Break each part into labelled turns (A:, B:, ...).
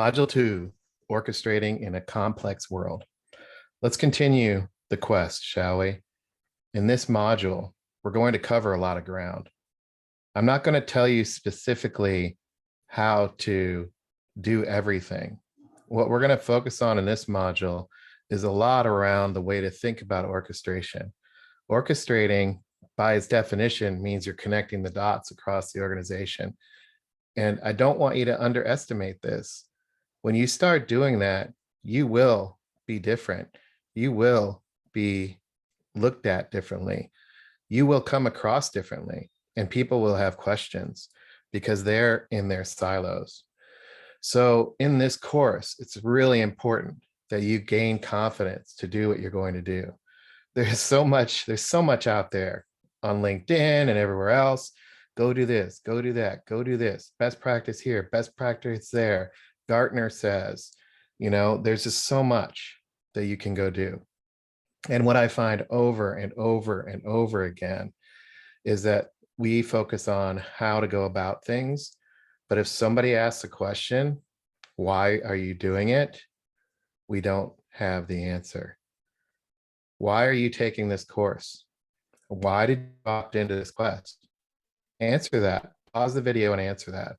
A: Module 2, Orchestrating in a Complex World. Let's continue the quest, shall we? In this module, we're going to cover a lot of ground. I'm not going to tell you specifically how to do everything. What we're going to focus on in this module is a lot around the way to think about orchestration. Orchestrating, by its definition, means you're connecting the dots across the organization. And I don't want you to underestimate this. When you start doing that, you will be different. You will be looked at differently. You will come across differently, and people will have questions because they're in their silos. So in this course, it's really important that you gain confidence to do what you're going to do. There's so much out there on LinkedIn and everywhere else. Go do this, go do that, go do this. Best practice here, best practice there. Gartner says, there's just so much that you can go do. And what I find over and over and over again is that we focus on how to go about things. But if somebody asks a question, why are you doing it? We don't have the answer. Why are you taking this course? Why did you opt into this quest? Answer that. Pause the video and answer that.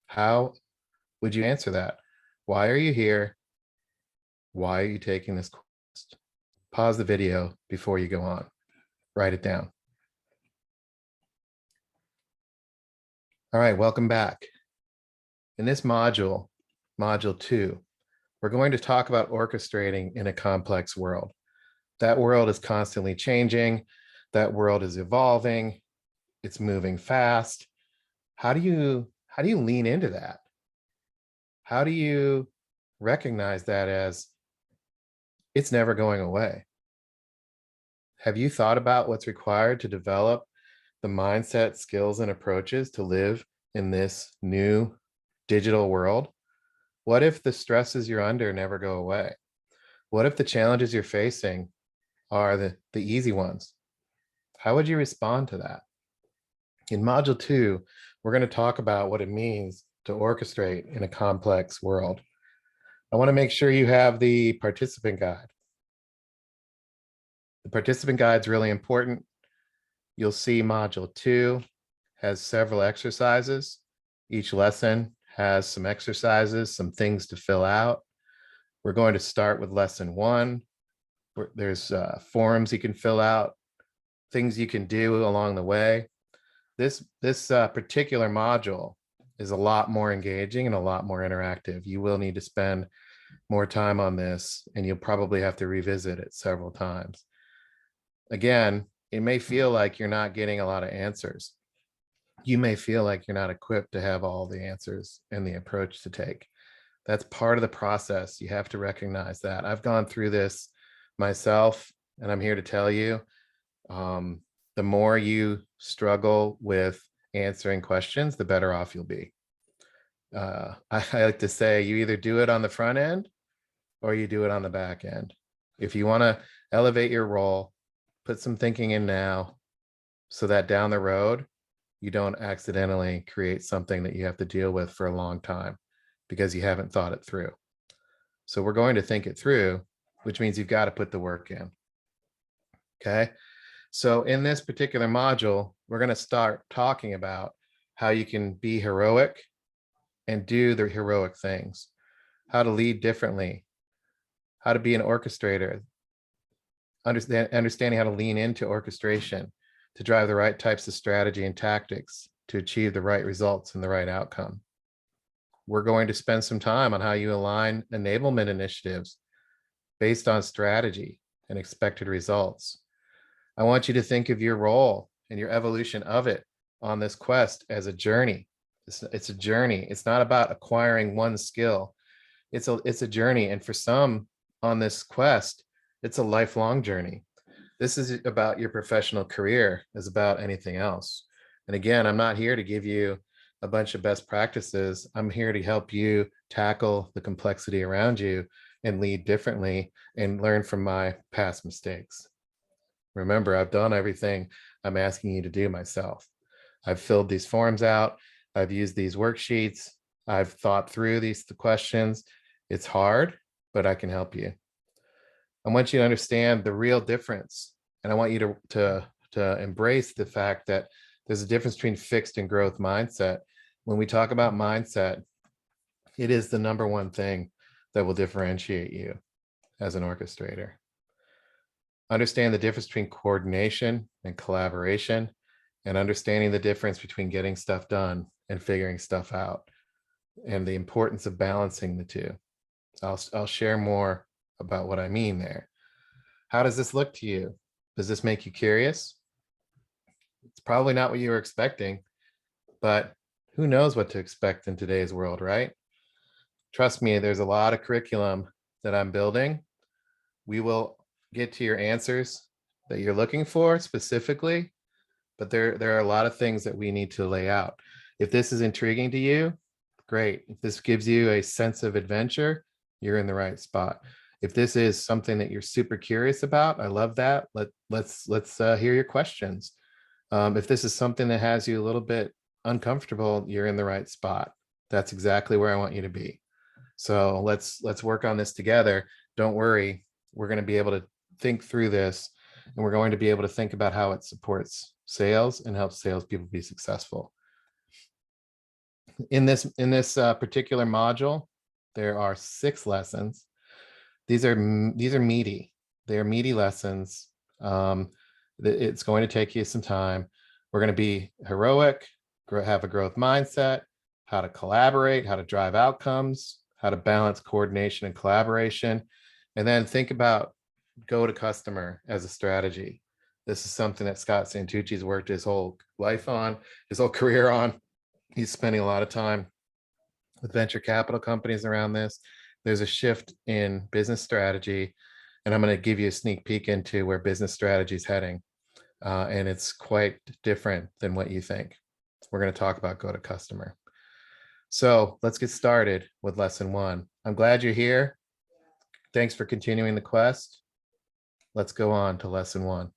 A: How would you answer that? Why are you here? Why are you taking this quest? Pause the video before you go on. Write it down. All right, welcome back. In this module, module 2, we're going to talk about orchestrating in a complex world. That world is constantly changing. That world is evolving. It's moving fast. How do you lean into that? How do you recognize that as it's never going away? Have you thought about what's required to develop the mindset, skills, and approaches to live in this new digital world? What if the stresses you're under never go away? What if the challenges you're facing are the easy ones? How would you respond to that? In module 2, we're going to talk about what it means to orchestrate in a complex world. I want to make sure you have the participant guide. The participant guide is really important. You'll see module 2 has several exercises. Each lesson has some exercises, some things to fill out. We're going to start with lesson 1. There's forms you can fill out, things you can do along the way. This particular module is a lot more engaging and a lot more interactive. You will need to spend more time on this, and you'll probably have to revisit it several times. Again, it may feel like you're not getting a lot of answers. You may feel like you're not equipped to have all the answers and the approach to take. That's part of the process. You have to recognize that. I've gone through this myself, and I'm here to tell you, the more you struggle with answering questions, the better off you'll be. I like to say you either do it on the front end or you do it on the back end. If you want to elevate your role, put some thinking in now so that down the road, you don't accidentally create something that you have to deal with for a long time because you haven't thought it through. So we're going to think it through, which means you've got to put the work in. Okay. So in this particular module, we're going to start talking about how you can be heroic and do the heroic things, how to lead differently, how to be an orchestrator, understanding how to lean into orchestration to drive the right types of strategy and tactics to achieve the right results and the right outcome. We're going to spend some time on how you align enablement initiatives based on strategy and expected results. I want you to think of your role and your evolution of it on this quest as a journey. It's a journey. It's not about acquiring one skill. It's a journey. And for some on this quest, it's a lifelong journey. This is about your professional career as about anything else. And again, I'm not here to give you a bunch of best practices. I'm here to help you tackle the complexity around you and lead differently and learn from my past mistakes. Remember, I've done everything I'm asking you to do myself. I've filled these forms out. I've used these worksheets. I've thought through these questions. It's hard, but I can help you. I want you to understand the real difference. And I want you to embrace the fact that there's a difference between fixed and growth mindset. When we talk about mindset, it is the number one thing that will differentiate you as an orchestrator. Understand the difference between coordination and collaboration, and understanding the difference between getting stuff done and figuring stuff out, and the importance of balancing the two. I'll share more about what I mean there. How does this look to you? Does this make you curious? It's probably not what you were expecting, but who knows what to expect in today's world, right? Trust me, there's a lot of curriculum that I'm building. We will get to your answers that you're looking for specifically, but there are a lot of things that we need to lay out. If this is intriguing to you, great. If this gives you a sense of adventure, you're in the right spot. If this is something that you're super curious about, I love that. Let's hear your questions. If this is something that has you a little bit uncomfortable, you're in the right spot. That's exactly where I want you to be. So let's work on this together. Don't worry, we're going to be able to think through this, and we're going to be able to think about how it supports sales and helps salespeople be successful. In this particular module, there are 6 lessons. These are meaty. They are meaty lessons. It's going to take you some time. We're going to be heroic, have a growth mindset, how to collaborate, how to drive outcomes, how to balance coordination and collaboration, and then think about go to customer as a strategy. This is something that Scott Santucci's worked his whole life on, his whole career on. He's spending a lot of time with venture capital companies around this. There's a shift in business strategy, and I'm going to give you a sneak peek into where business strategy is heading. And it's quite different than what you think. We're going to talk about go to customer. So let's get started with lesson 1. I'm glad you're here. Thanks for continuing the quest. Let's go on to lesson 1.